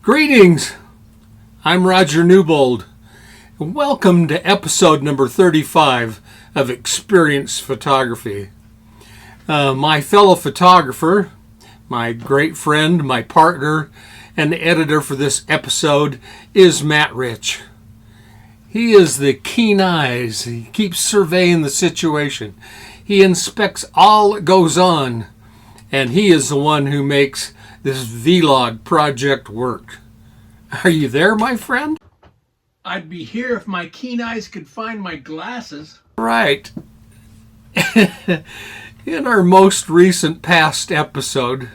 Greetings, I'm Roger Newbold, and welcome to episode number 35 of Experience Photography. My fellow photographer, my great friend, my partner, and the editor for this episode is Matt Rich. He is the keen eyes. He keeps surveying the situation. He inspects all that goes on, and he is the one who makes this vlog project work. Are you there, my friend? I'd be here if my keen eyes could find my glasses. Right. In our most recent past episode,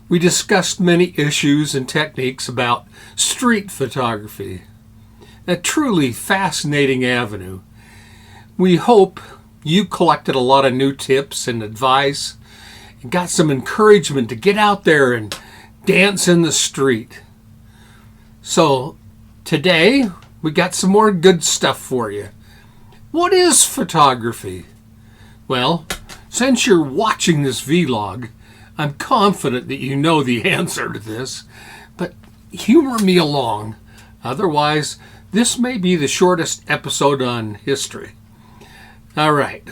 we discussed many issues and techniques about street photography, a truly fascinating avenue. We hope you collected a lot of new tips and advice and got some encouragement to get out there and dance in the street. So today we got some more good stuff for you. What is photography? Well, since you're watching this vlog, I'm confident that you know the answer to this, but humor me along. Otherwise, this may be the shortest episode on history. All right.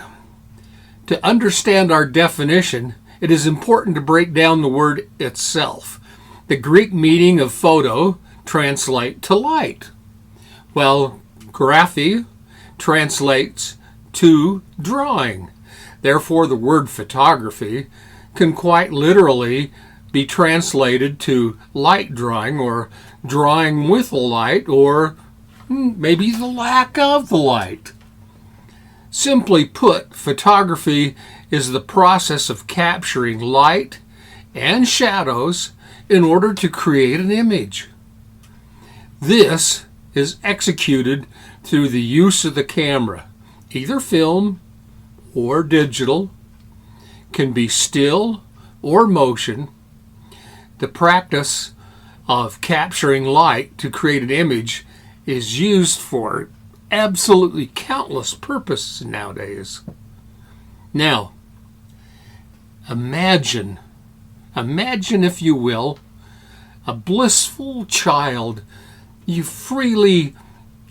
To understand our definition, it is important to break down the word itself. The Greek meaning of photo translates to light. Well, graphy translates to drawing. Therefore, the word photography can quite literally be translated to light drawing or drawing with the light or maybe the lack of the light. Simply put, photography is the process of capturing light and shadows in order to create an image. This is executed through the use of the camera, either film or digital, can be still or motion. The practice of capturing light to create an image is used for absolutely countless purposes nowadays. Now, imagine if you will, a blissful child. You freely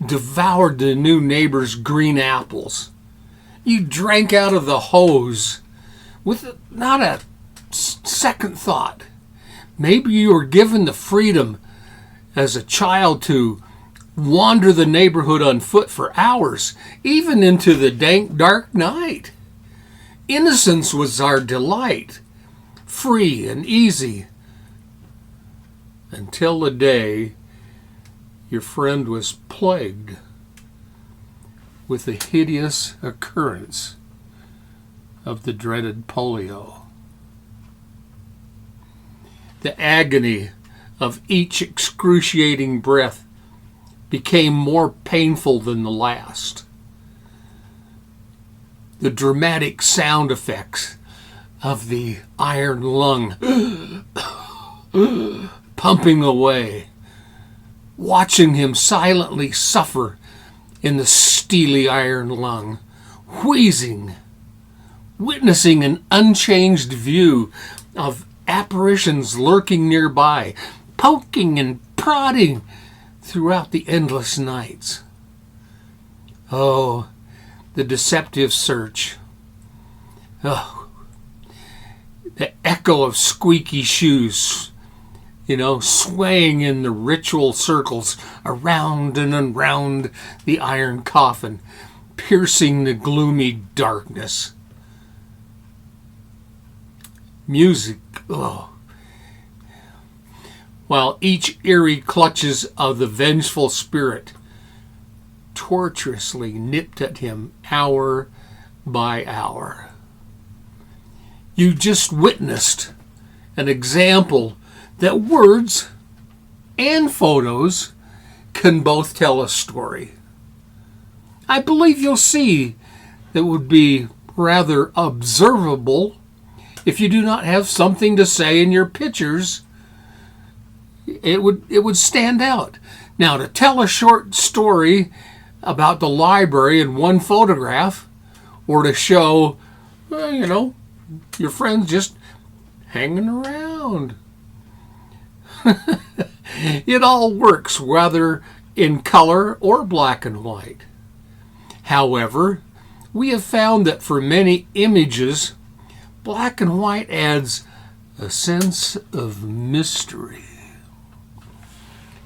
devoured the new neighbor's green apples. You drank out of the hose with not a second thought. Maybe you were given the freedom as a child to wander the neighborhood on foot for hours, even into the dank, dark night. Innocence was our delight, free and easy, until the day your friend was plagued with the hideous occurrence of the dreaded polio. The agony of each excruciating breath became more painful than the last. The dramatic sound effects of the iron lung pumping away, watching him silently suffer in the steely iron lung, wheezing, witnessing an unchanged view of apparitions lurking nearby, poking and prodding throughout the endless nights. Oh, the deceptive search. Oh, the echo of squeaky shoes, swaying in the ritual circles around and around the iron coffin, piercing the gloomy darkness. Music, while each eerie clutches of the vengeful spirit tortuously nipped at him hour by hour. You just witnessed an example that words and photos can both tell a story. I believe you'll see that would be rather observable if you do not have something to say in your pictures. It would stand out. Now, to tell a short story about the library in one photograph, or to show, your friends just hanging around. It all works whether in color or black and white. However, we have found that for many images, black and white adds a sense of mystery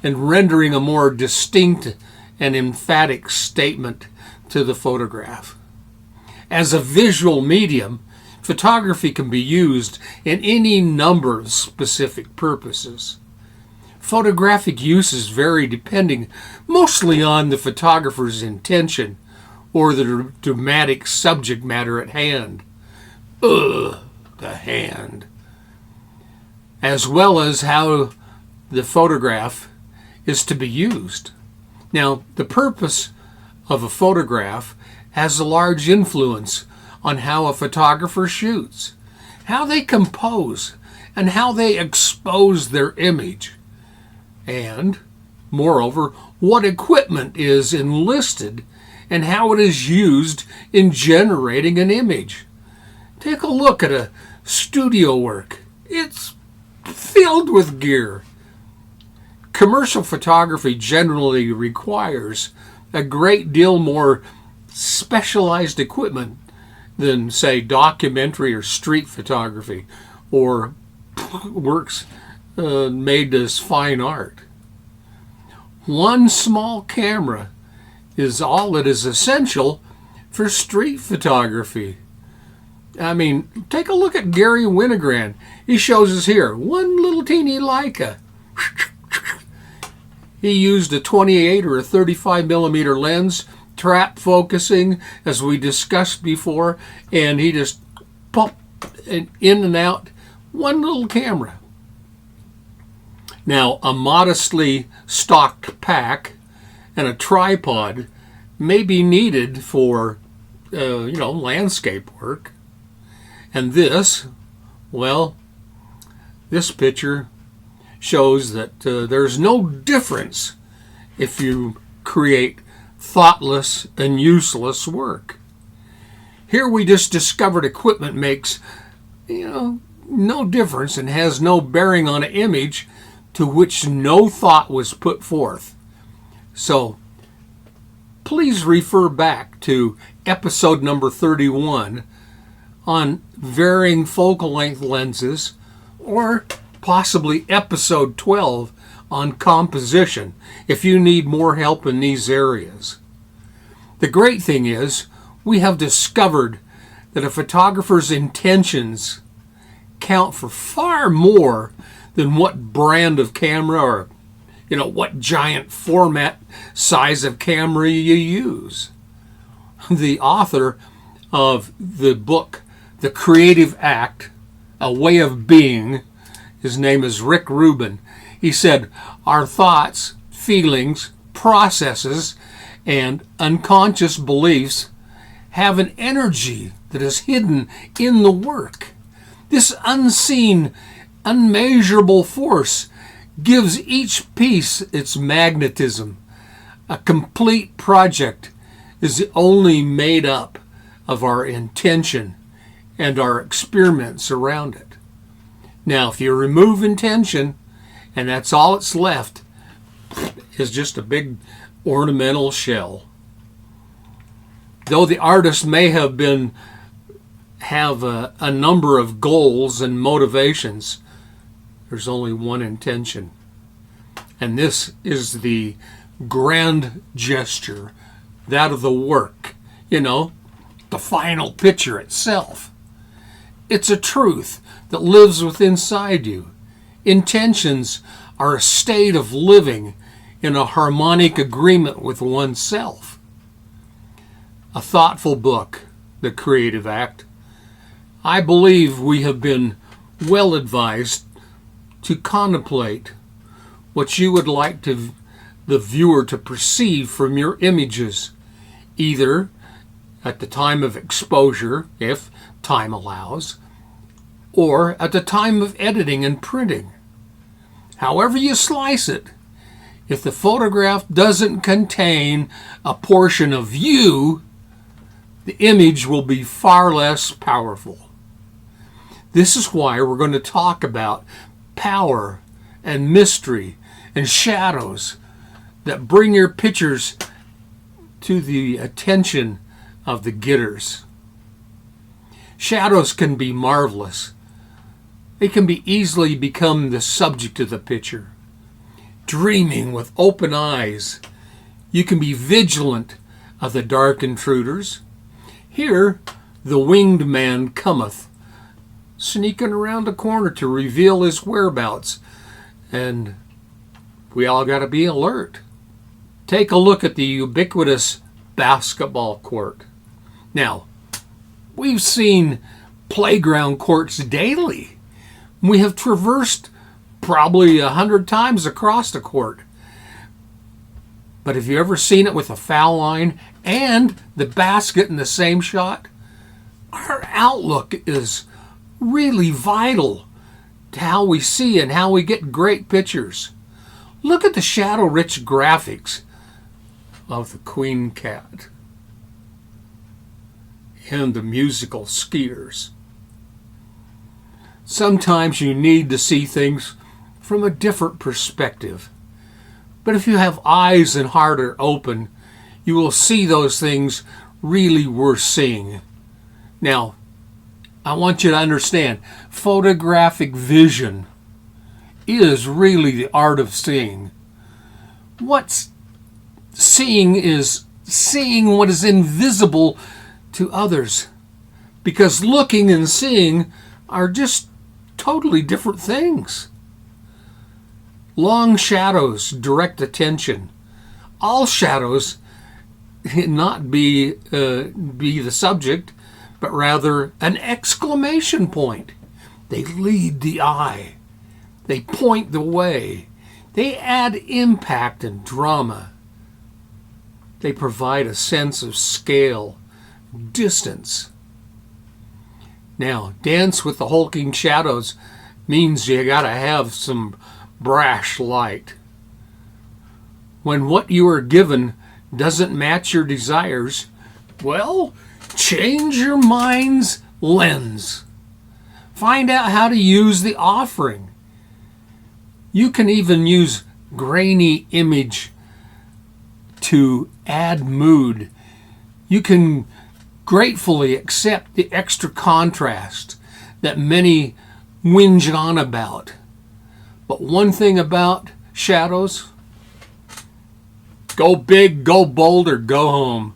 and rendering a more distinct and emphatic statement to the photograph. As a visual medium, photography can be used in any number of specific purposes. Photographic uses vary depending mostly on the photographer's intention or the dramatic subject matter at hand. The hand. As well as how the photograph is to be used. Now, the purpose of a photograph has a large influence on how a photographer shoots, how they compose, and how they expose their image. And, moreover, what equipment is enlisted and how it is used in generating an image. Take a look at a studio work. It's filled with gear. Commercial photography generally requires a great deal more specialized equipment than, say, documentary or street photography or works made as fine art. One small camera is all that is essential for street photography. I mean, take a look at Gary Winogrand. He shows us here, one little teeny Leica. He used a 28 or a 35 millimeter lens, trap focusing, as we discussed before, and he just popped in and out, one little camera. Now, a modestly stocked pack and a tripod may be needed for, landscape work. And this picture shows that there's no difference if you create thoughtless and useless work. Here we just discovered equipment makes, no difference and has no bearing on an image to which no thought was put forth. So please refer back to episode number 31 on varying focal length lenses, or possibly episode 12 on composition if you need more help in these areas. The great thing is we have discovered that a photographer's intentions count for far more than what brand of camera or what giant format size of camera you use. The author of the book The Creative Act, A Way of Being, his name is Rick Rubin. He said, our thoughts, feelings, processes, and unconscious beliefs have an energy that is hidden in the work. This unseen, unmeasurable force gives each piece its magnetism. A complete project is only made up of our intention and our experiments around it. Now, if you remove intention, and that's all it's left, is just a big ornamental shell. Though the artist may have a number of goals and motivations, there's only one intention. And this is the grand gesture, that of the work, the final picture itself. It's a truth that lives within inside you. Intentions are a state of living in a harmonic agreement with oneself. A thoughtful book, The Creative Act. I believe we have been well advised to contemplate what you would like the viewer to perceive from your images, either at the time of exposure, if time allows, or at the time of editing and printing. However you slice it, if the photograph doesn't contain a portion of you, the image will be far less powerful. This is why we're going to talk about power and mystery and shadows that bring your pictures to the attention of the getters. Shadows can be marvelous. They can be easily become the subject of the picture. Dreaming with open eyes, you can be vigilant of the dark intruders. Here, the winged man cometh, sneaking around the corner to reveal his whereabouts, and we all got to be alert. Take a look at the ubiquitous basketball court. Now, we've seen playground courts daily. We have traversed probably 100 times across the court. But have you ever seen it with a foul line and the basket in the same shot? Our outlook is really vital to how we see and how we get great pictures. Look at the shadow-rich graphics of the Queen Cat and the musical skiers. Sometimes you need to see things from a different perspective. But if you have eyes and heart are open, you will see those things really worth seeing. Now, I want you to understand, photographic vision is really the art of seeing. What's seeing is seeing what is invisible to others, because looking and seeing are just totally different things. Long shadows direct attention. All shadows not be the subject, but rather an exclamation point. They lead the eye. They point the way. They add impact and drama. They provide a sense of scale, distance. Now, dance with the hulking shadows means you gotta have some brash light. When what you are given doesn't match your desires, well, change your mind's lens. Find out how to use the offering. You can even use grainy image to add mood. You can gratefully accept the extra contrast that many whinge on about. But one thing about shadows, go big, go bold, or go home.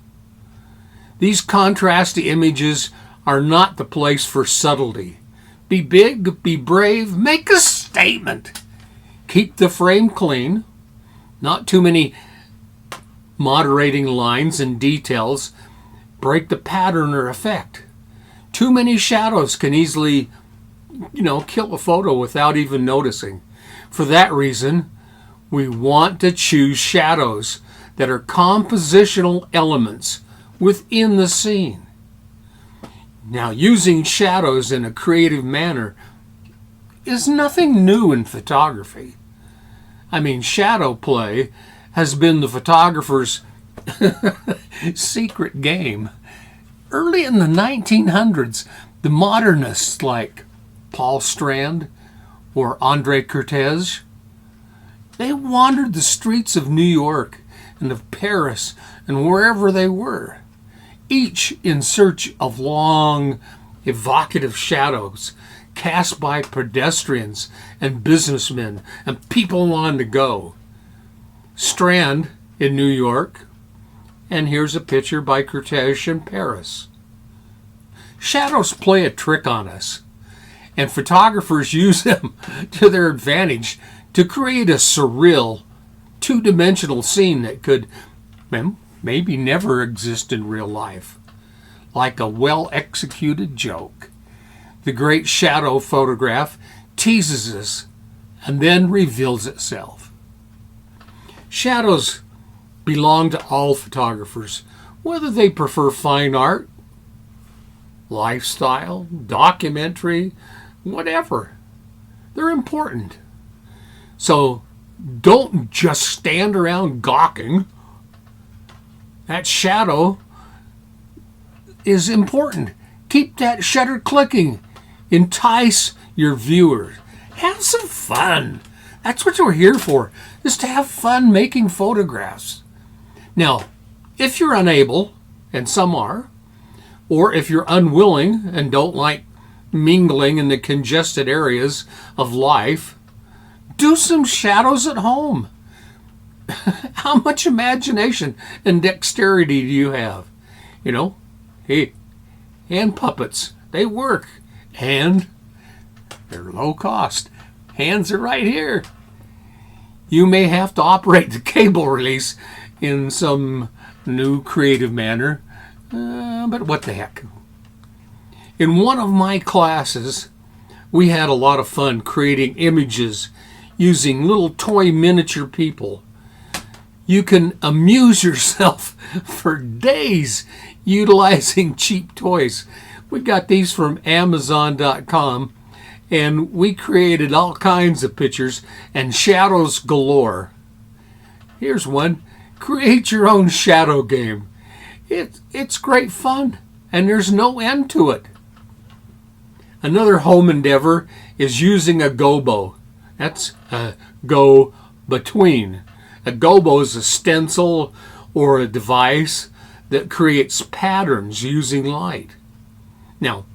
These contrasty images are not the place for subtlety. Be big, be brave, make a statement. Keep the frame clean, not too many moderating lines and details break the pattern or effect. Too many shadows can easily, kill a photo without even noticing. For that reason, we want to choose shadows that are compositional elements within the scene. Now, using shadows in a creative manner is nothing new in photography. Shadow play has been the photographer's secret game. Early in the 1900s, the modernists like Paul Strand or André Cortez, they wandered the streets of New York and of Paris and wherever they were, each in search of long, evocative shadows cast by pedestrians and businessmen and people on the go. Strand in New York, and here's a picture by Cortez in Paris. Shadows play a trick on us, and photographers use them to their advantage to create a surreal, two-dimensional scene that could maybe never exist in real life, like a well-executed joke. The great shadow photograph teases us and then reveals itself. Shadows belong to all photographers, whether they prefer fine art, lifestyle, documentary, whatever. They're important. So don't just stand around gawking. That shadow is important. Keep that shutter clicking. Entice your viewers. Have some fun. That's what we're here for, is to have fun making photographs. Now, if you're unable, and some are, or if you're unwilling and don't like mingling in the congested areas of life, do some shadows at home. How much imagination and dexterity do you have? You know, hey, hand puppets, they work, and they're low cost. Hands are right here. You may have to operate the cable release in some new creative manner, but what the heck. In one of my classes, we had a lot of fun creating images using little toy miniature people. You can amuse yourself for days utilizing cheap toys. We got these from Amazon.com, and we created all kinds of pictures and shadows galore. Here's one. Create your own shadow game. It's great fun, and there's no end to it. Another home endeavor is using a gobo. That's a go-between. A gobo is a stencil or a device that creates patterns using light. Now,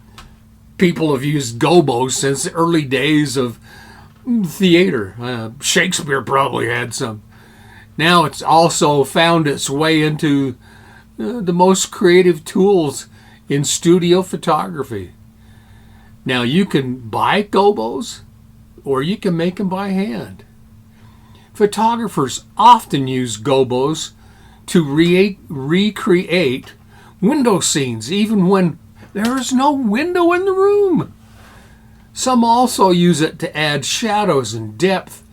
people have used gobos since the early days of theater. Shakespeare probably had some. Now it's also found its way into the most creative tools in studio photography. Now you can buy gobos or you can make them by hand. Photographers often use gobos to recreate window scenes even when there is no window in the room. Some also use it to add shadows and depth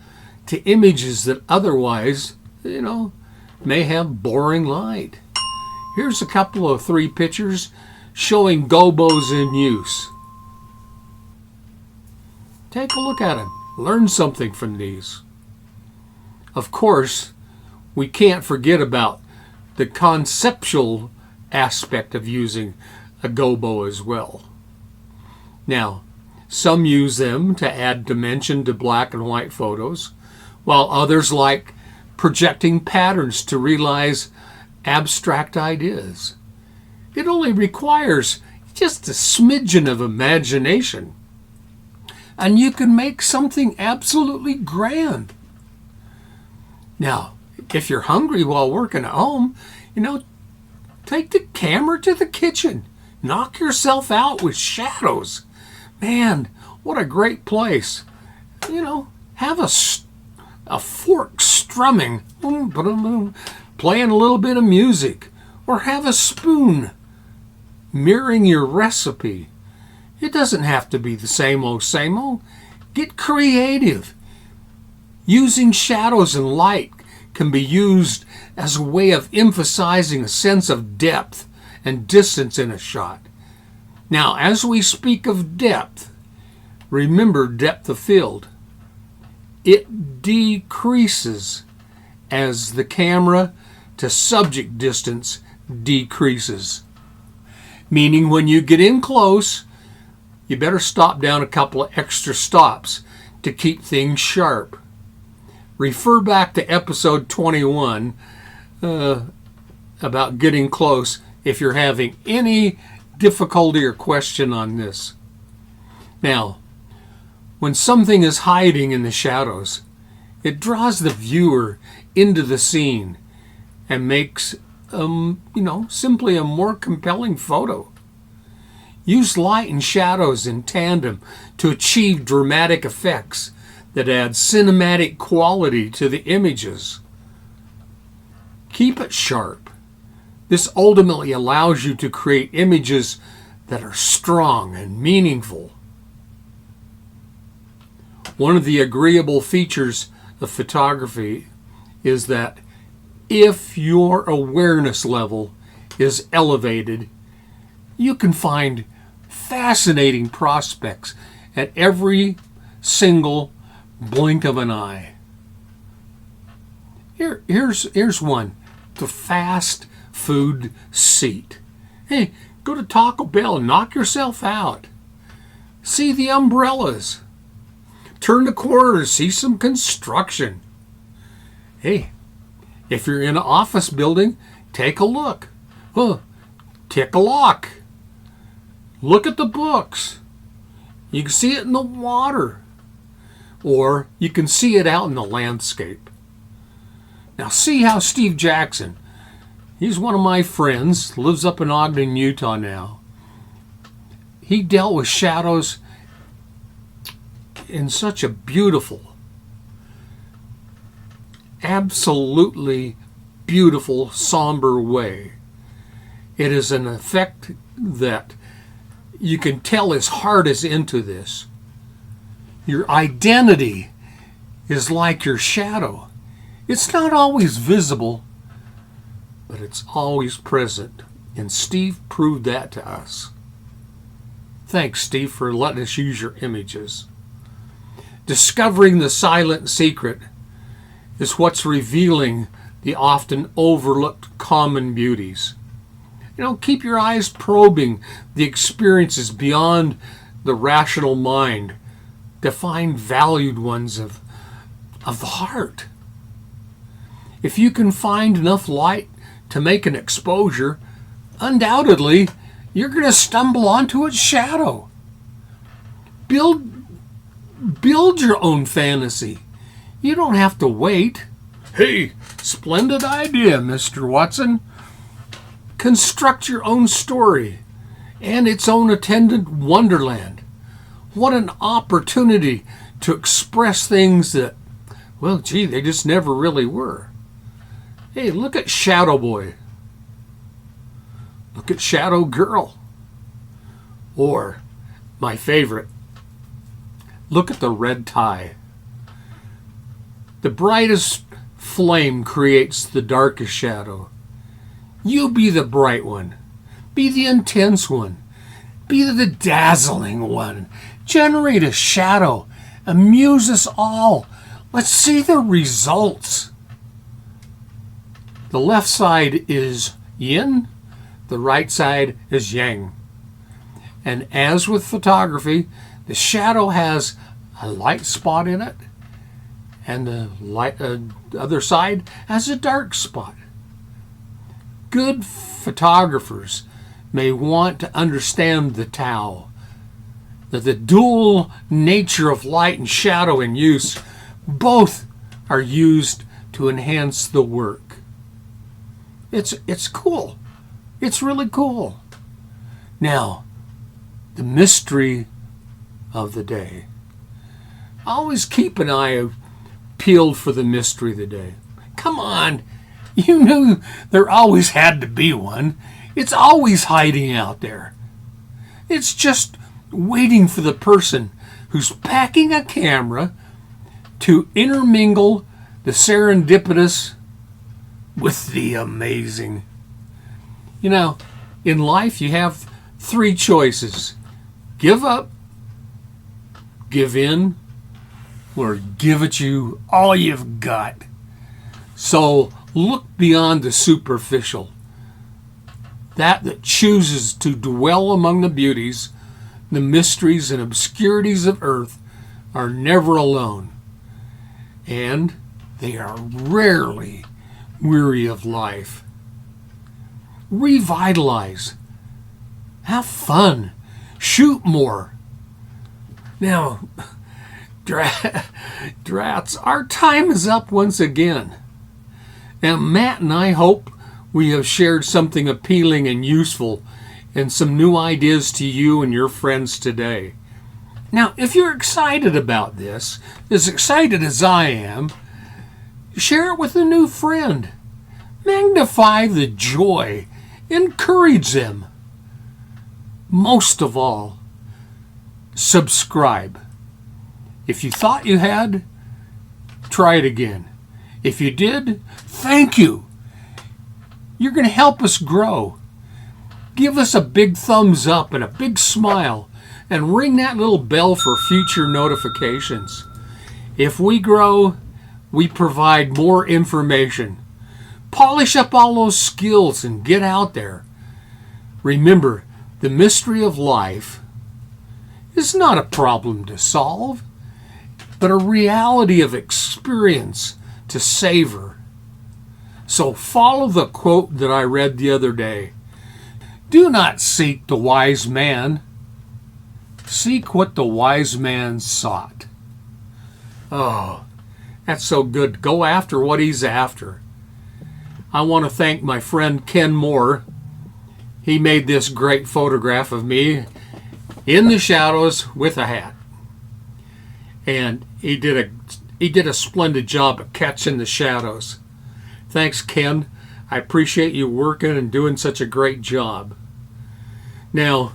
to images that otherwise, may have boring light. Here's a couple of 3 pictures showing gobos in use. Take a look at them. Learn something from these. Of course, we can't forget about the conceptual aspect of using a gobo as well. Now, some use them to add dimension to black and white photos, while others like projecting patterns to realize abstract ideas. It only requires just a smidgen of imagination, and you can make something absolutely grand. Now, if you're hungry while working at home, take the camera to the kitchen. Knock yourself out with shadows. Man, what a great place. Have a fork strumming, playing a little bit of music, or have a spoon mirroring your recipe. It doesn't have to be the same old. Get creative. Using shadows and light can be used as a way of emphasizing a sense of depth and distance in a shot. Now, as we speak of depth, remember depth of field. It decreases as the camera to subject distance decreases. Meaning when you get in close, you better stop down a couple of extra stops to keep things sharp. Refer back to episode 21 about getting close if you're having any difficulty or question on this. Now, when something is hiding in the shadows, it draws the viewer into the scene and makes, simply a more compelling photo. Use light and shadows in tandem to achieve dramatic effects that add cinematic quality to the images. Keep it sharp. This ultimately allows you to create images that are strong and meaningful. One of the agreeable features of photography is that if your awareness level is elevated, you can find fascinating prospects at every single blink of an eye. Here's one. The fast food seat. Hey, go to Taco Bell and knock yourself out. See the umbrellas. turn the corner, see some construction. Hey, if you're in an office building, take a look. Take a look. Look at the books. You can see it in the water. Or you can see it out in the landscape. Now see how Steve Jackson, he's one of my friends, lives up in Ogden, Utah now. He dealt with shadows in such a beautiful, absolutely beautiful, somber way. It is an effect that you can tell his heart is into this. Your identity is like your shadow. It's not always visible, but it's always present. And Steve proved that to us. Thanks, Steve, for letting us use your images. Discovering the silent secret is what's revealing the often overlooked common beauties. Keep your eyes probing the experiences beyond the rational mind to find valued ones of the heart. If you can find enough light to make an exposure, undoubtedly you're going to stumble onto its shadow. Build your own fantasy. You don't have to wait. Hey, splendid idea, Mr. Watson. Construct your own story and its own attendant wonderland. What an opportunity to express things that, they just never really were. Hey, look at Shadow Boy. Look at Shadow Girl. Or, my favorite, look at the red tie. The brightest flame creates the darkest shadow. You be the bright one. Be the intense one. Be the dazzling one. Generate a shadow. Amuse us all. Let's see the results. The left side is yin. The right side is yang. And as with photography, the shadow has a light spot in it, and the other side has a dark spot. Good photographers may want to understand the Tao, that the dual nature of light and shadow in use, both are used to enhance the work. It's cool. It's really cool. Now, the mystery of the day. Always keep an eye peeled for the mystery of the day. Come on. You knew there always had to be one. It's always hiding out there. It's just waiting for the person who's packing a camera to intermingle the serendipitous with the amazing. In life you have 3 choices. Give up, give in, or give it you all you've got. So look beyond the superficial. That chooses to dwell among the beauties, the mysteries and obscurities of earth are never alone. And they are rarely weary of life. Revitalize. Have fun. Shoot more. Now, Drats, our time is up once again. Now, Matt and I hope we have shared something appealing and useful and some new ideas to you and your friends today. Now, if you're excited about this, as excited as I am, share it with a new friend. Magnify the joy. Encourage them. Most of all, subscribe. If you thought you had, try it again. If you did, thank you. You're going to help us grow. Give us a big thumbs up and a big smile, and ring that little bell for future notifications. If we grow, we provide more information. Polish up all those skills and get out there. Remember, the mystery of life is not a problem to solve, but a reality of experience to savor. So follow the quote that I read the other day. Do not seek the wise man. Seek what the wise man sought. Oh, that's so good. Go after what he's after. I want to thank my friend Ken Moore. He made this great photograph of me in the shadows with a hat. And he did a splendid job of catching the shadows. Thanks, Ken. I appreciate you working and doing such a great job. Now,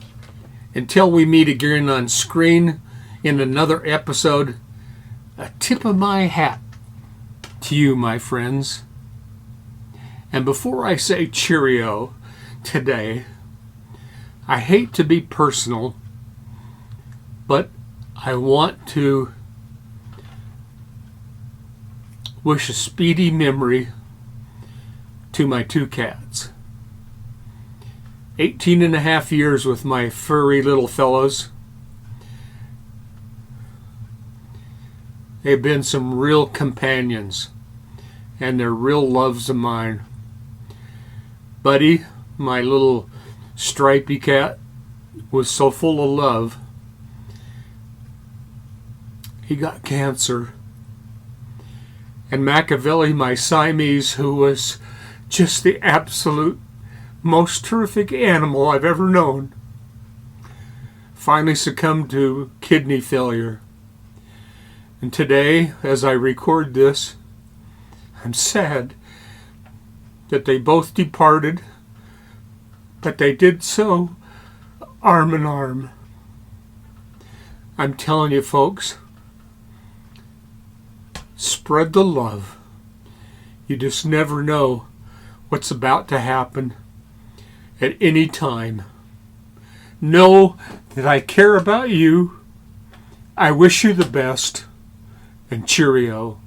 until we meet again on screen in another episode, a tip of my hat to you, my friends. And before I say cheerio today, I hate to be personal, but I want to wish a speedy memory to my two cats. 18 and a half years with my furry little fellows. They've been some real companions, and they're real loves of mine. Buddy, my little stripy cat, was so full of love. He got cancer. And Machiavelli, my Siamese, who was just the absolute most terrific animal I've ever known, finally succumbed to kidney failure. And today, as I record this, I'm sad that they both departed, but they did so arm in arm. I'm telling you, folks, spread the love. You just never know what's about to happen at any time. Know that I care about you. I wish you the best, and cheerio.